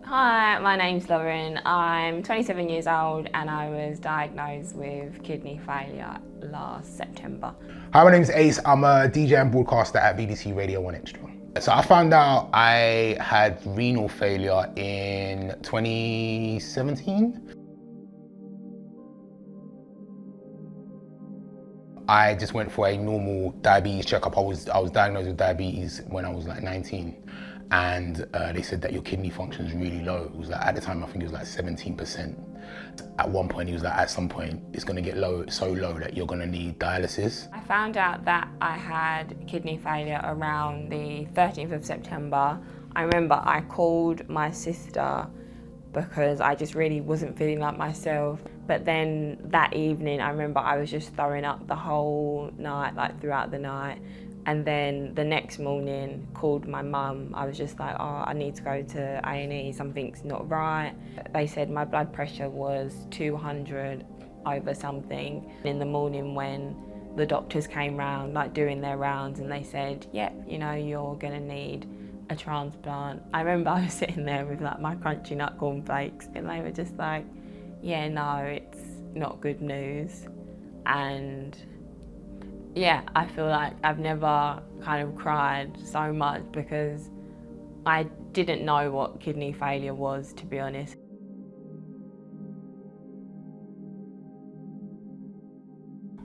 Hi, my name's Lauren. I'm 27 years old and I was diagnosed with kidney failure last September. Hi, my name's Ace. I'm a DJ and broadcaster at BBC Radio 1 Extra. So I found out I had renal failure in 2017. I just went for a normal diabetes checkup. I was diagnosed with diabetes when I was like 19, and they said that your kidney function is really low. It was like, at the time, I think it was like 17%. At one point, he was like, at some point, it's going to get low, so low that you're going to need dialysis. I found out that I had kidney failure around the 13th of September. I remember I called my sister because I just really wasn't feeling like myself. But then that evening, I remember I was just throwing up the whole night, like throughout the night. And then the next morning, called my mum. I was just like, oh, I need to go to A&E, something's not right. They said my blood pressure was 200 over something. In the morning when the doctors came round, like doing their rounds, and they said, yep, you know, you're gonna need a transplant. I remember I was sitting there with like my crunchy nut cornflakes, and they were just like, yeah, no, it's not good news. And yeah, I feel like I've never kind of cried so much because I didn't know what kidney failure was, to be honest.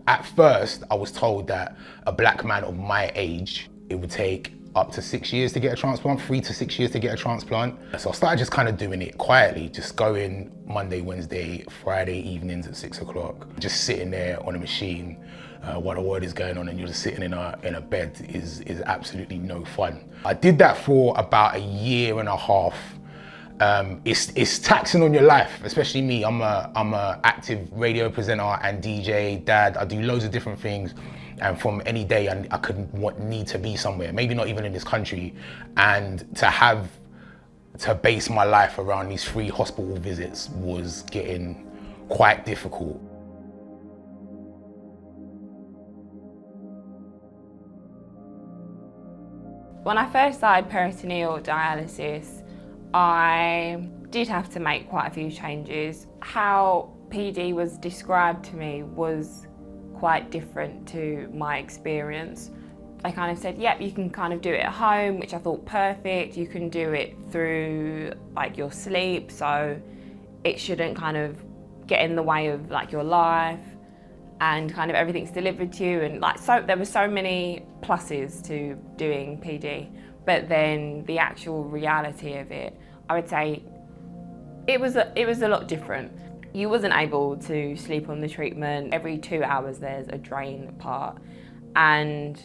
At first, I was told that a black man of my age, it would take up to 6 years to get a transplant, 3 to 6 years to get a transplant. So I started just kind of doing it quietly, just going Monday, Wednesday, Friday evenings at 6 o'clock, just sitting there on a machine while the word is going on, and you're just sitting in a bed is absolutely no fun. I did that for about a year and a half. It's taxing on your life, especially me. I'm a active radio presenter and DJ, dad. I do loads of different things. And from any day, I could need to be somewhere, maybe not even in this country. And to base my life around these 3 hospital visits was getting quite difficult. When I first started peritoneal dialysis, I did have to make quite a few changes. How PD was described to me was quite different to my experience. They kind of said, yep, you can kind of do it at home, which I thought perfect. You can do it through like your sleep, so it shouldn't kind of get in the way of like your life, and kind of everything's delivered to you, and like, so there were so many pluses to doing PD. But then the actual reality of it, I would say it was a lot different. You wasn't able to sleep on the treatment. Every 2 hours there's a drain part, and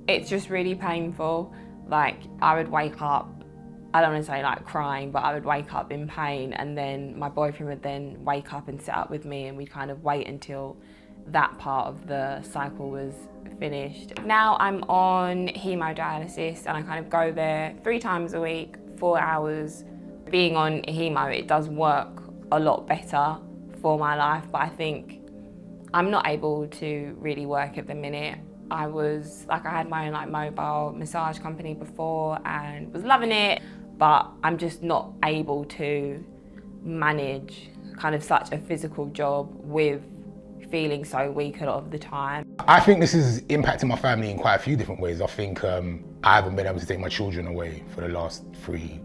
it's just really painful. Like, I would wake up, I don't want to say like crying, but I would wake up in pain, and then my boyfriend would then wake up and sit up with me, and we'd kind of wait until that part of the cycle was finished. Now I'm on hemodialysis, and I kind of go there 3 times a week, 4 hours. Being on hemo, it does work a lot better for my life, but I think I'm not able to really work at the minute. I had my own like mobile massage company before and was loving it, but I'm just not able to manage kind of such a physical job with feeling so weak a lot of the time. I think this is impacting my family in quite a few different ways. I think I haven't been able to take my children away for the last 3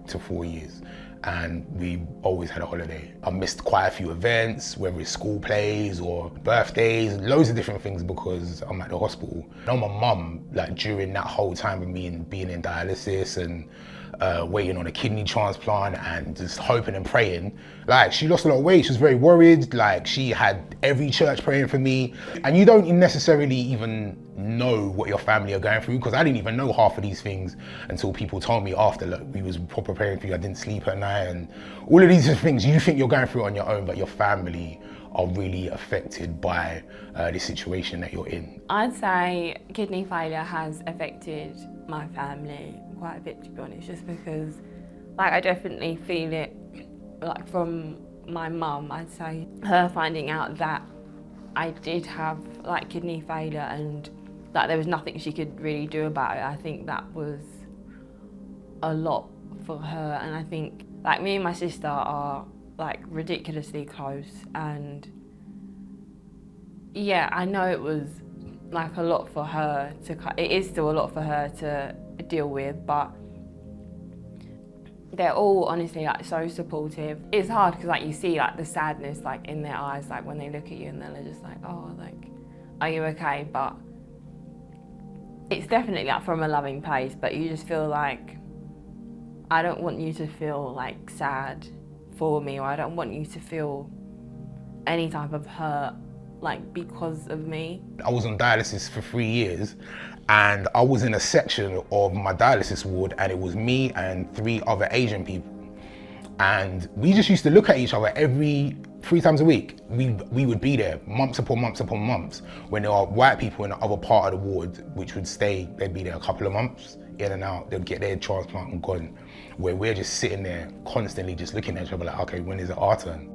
to 4 years, and we always had a holiday. I missed quite a few events, whether it's school plays or birthdays, loads of different things because I'm at the hospital. I know my mum, like during that whole time of me being in dialysis and waiting on a kidney transplant and just hoping and praying, like she lost a lot of weight. She was very worried. Like, she had every church praying for me, and you don't necessarily even know what your family are going through, because I didn't even know half of these things until people told me after, look, we was proper praying for you, I didn't sleep at night, and all of these things you think you're going through on your own, but your family are really affected by the situation that you're in. I'd say kidney failure has affected my family quite a bit, to be honest, just because like I definitely feel it like from my mum. I'd say her finding out that I did have like kidney failure and that there was nothing she could really do about it, I think that was a lot for her. And I think Like, me and my sister are like ridiculously close, and yeah, I know it was like a lot for her it is still a lot for her to deal with, but they're all honestly like so supportive. It's hard because like you see like the sadness like in their eyes, like when they look at you and they're just like, oh, like, are you okay? But it's definitely like from a loving place, but you just feel like, I don't want you to feel like sad for me, or I don't want you to feel any type of hurt like because of me. I was on dialysis for 3 years, and I was in a section of my dialysis ward, and it was me and 3 other Asian people. And we just used to look at each other 3 times a week. We would be there months upon months upon months, when there are white people in the other part of the ward which would stay, they'd be there a couple of months, in and out, they'd get their transplant and gone. Where we're just sitting there constantly just looking at each other like, okay, when is it our turn?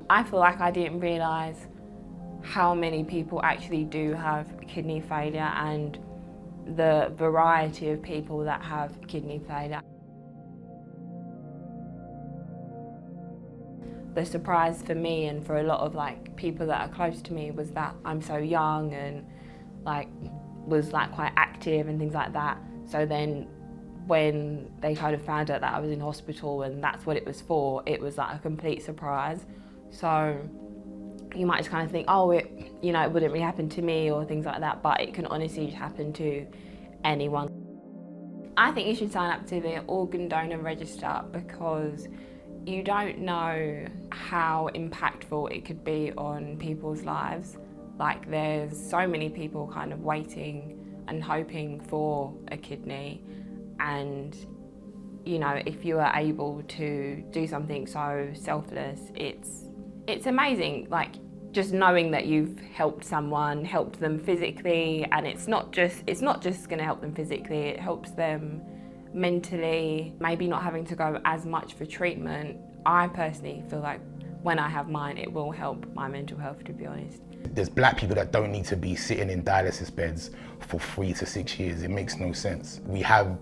I feel like I didn't realise how many people actually do have kidney failure, and the variety of people that have kidney failure. The surprise for me and for a lot of like people that are close to me was that I'm so young and like was like quite active and things like that. So then when they kind of found out that I was in hospital and that's what it was for, it was like a complete surprise. So you might just kind of think, oh, it wouldn't really happen to me or things like that, but it can honestly happen to anyone. I think you should sign up to the organ donor register, because you don't know how impactful it could be on people's lives. Like, there's so many people kind of waiting and hoping for a kidney, and if you are able to do something so selfless, it's amazing. Like, just knowing that you've helped someone, helped them physically, and it's not just going to help them physically, it helps them mentally, maybe not having to go as much for treatment. I personally feel like when I have mine, it will help my mental health, to be honest. There's black people that don't need to be sitting in dialysis beds for 3 to 6 years. It makes no sense. We have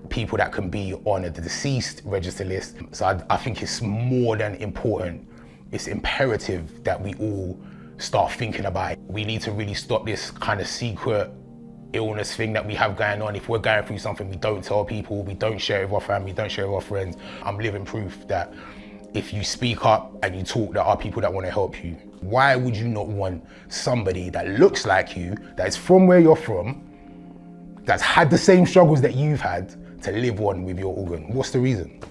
people that can be on a deceased register list. So I think it's more than important. It's imperative that we all start thinking about it. We need to really stop this kind of secret illness thing that we have going on. If we're going through something, we don't tell people, we don't share it with our family, we don't share it with our friends. I'm living proof that if you speak up and you talk, there are people that want to help you. Why would you not want somebody that looks like you, that is from where you're from, that's had the same struggles that you've had, to live on with your organ? What's the reason?